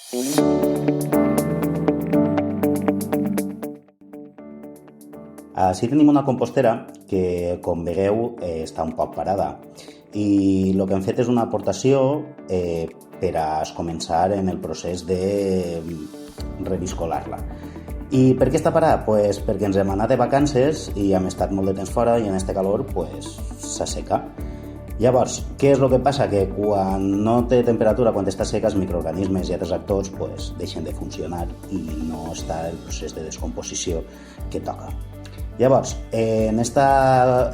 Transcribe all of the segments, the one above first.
Així tenim una compostera que, com veieu, està un poc parada i el que hem fet és una aportació per a començar en el procés de reviscolar-la. I per què està parada? Pues perquè ens hem anat de vacances i hem estat molt de temps fora i en este calor s'asseca. Llavors, què és el que passa? Que quan no té temperatura, quan està seca, els microorganismes i altres actors deixen de funcionar i no està el procés de descomposició que toca. Llavors, en aquesta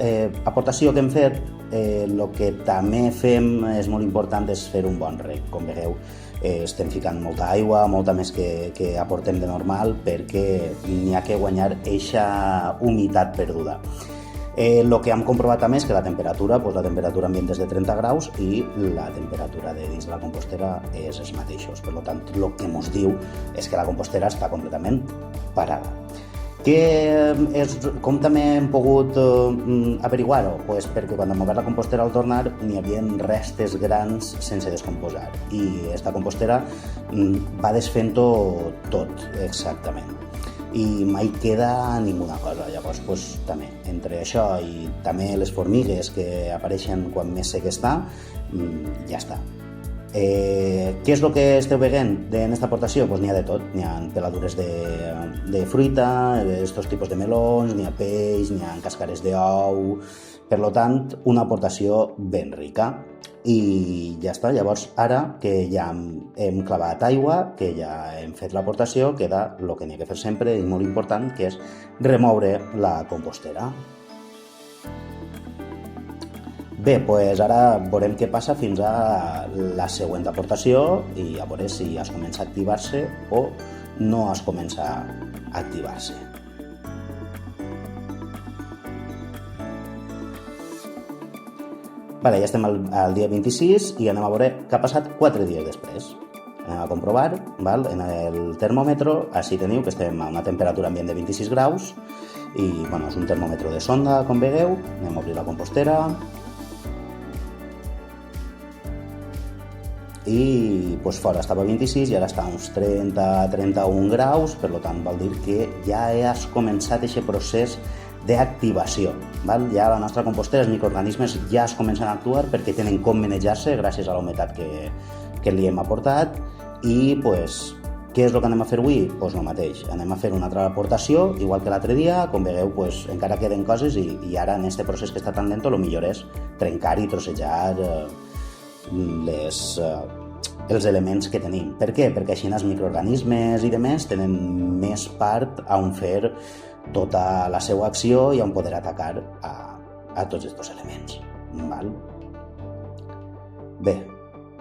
aportació que hem fet, el que també fem és molt important és fer un bon reg. Com veieu, estem ficant molta aigua, molta més que aportem de normal, perquè n'hi ha que guanyar eixa humitat perduda. El que hem comprovat també és que la temperatura ambient és de 30 graus i la temperatura de dins de la compostera és els mateixos. Per tant, el que ens diu és que la compostera està completament parada. Com també hem pogut averiguar-ho? Perquè quan hem obert la compostera al tornar n'hi havia restes grans sense descomposar i aquesta compostera va desfent-ho tot exactament i mai queda ninguna cosa. Llavors, també, entre això i també les formigues que apareixen quan més sec està, ja està. Què és el que esteu veient en aquesta aportació? N'hi ha de tot, n'hi ha peladures de fruita, d'aquests tipus de melons, n'hi ha peix, n'hi ha cascares d'ou, per tant, una aportació ben rica. I ja està. Llavors, ara que ja hem clavat aigua, que ja hem fet l'aportació, queda el que n'hi ha que fer sempre i molt important, que és remoure la compostera. Bé, doncs ara veurem què passa fins a la següent aportació i a veure si es comença a activar-se o no es comença a activar-se. Ja estem al dia 26 i anem a veure què ha passat 4 dies després. Anem a comprovar, en el termòmetre, així teniu que estem a una temperatura ambient de 26 graus i és un termòmetre de sonda, com veieu. Anem a obrir la compostera i fora estava a 26 i ara està a uns 30-31 graus, per tant vol dir que ja has començat aquest procés d'activació. Ja la nostra compostera, els microorganismes ja es comencen a actuar perquè tenen com manejar-se gràcies a la humitat que li hem aportat i què és el que anem a fer avui? El mateix, anem a fer una altra aportació, igual que l'altre dia, com veieu encara queden coses i ara en aquest procés que està tan lent el millor és trencar i trossejar els elements que tenim. Per què? Perquè així els microorganismes i demés tenen més part on fer tota la seva acció i on poder atacar a tots aquests elements. Bé,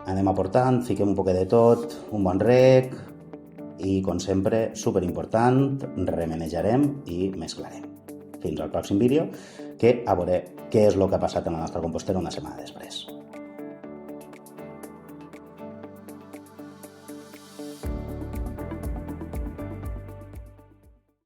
anem aportant, fiquem un poquet de tot, un bon reg i, com sempre, superimportant, remenejarem i mesclarem. Fins al pròxim vídeo, que a veure què és el que ha passat en la nostra compostera una setmana després.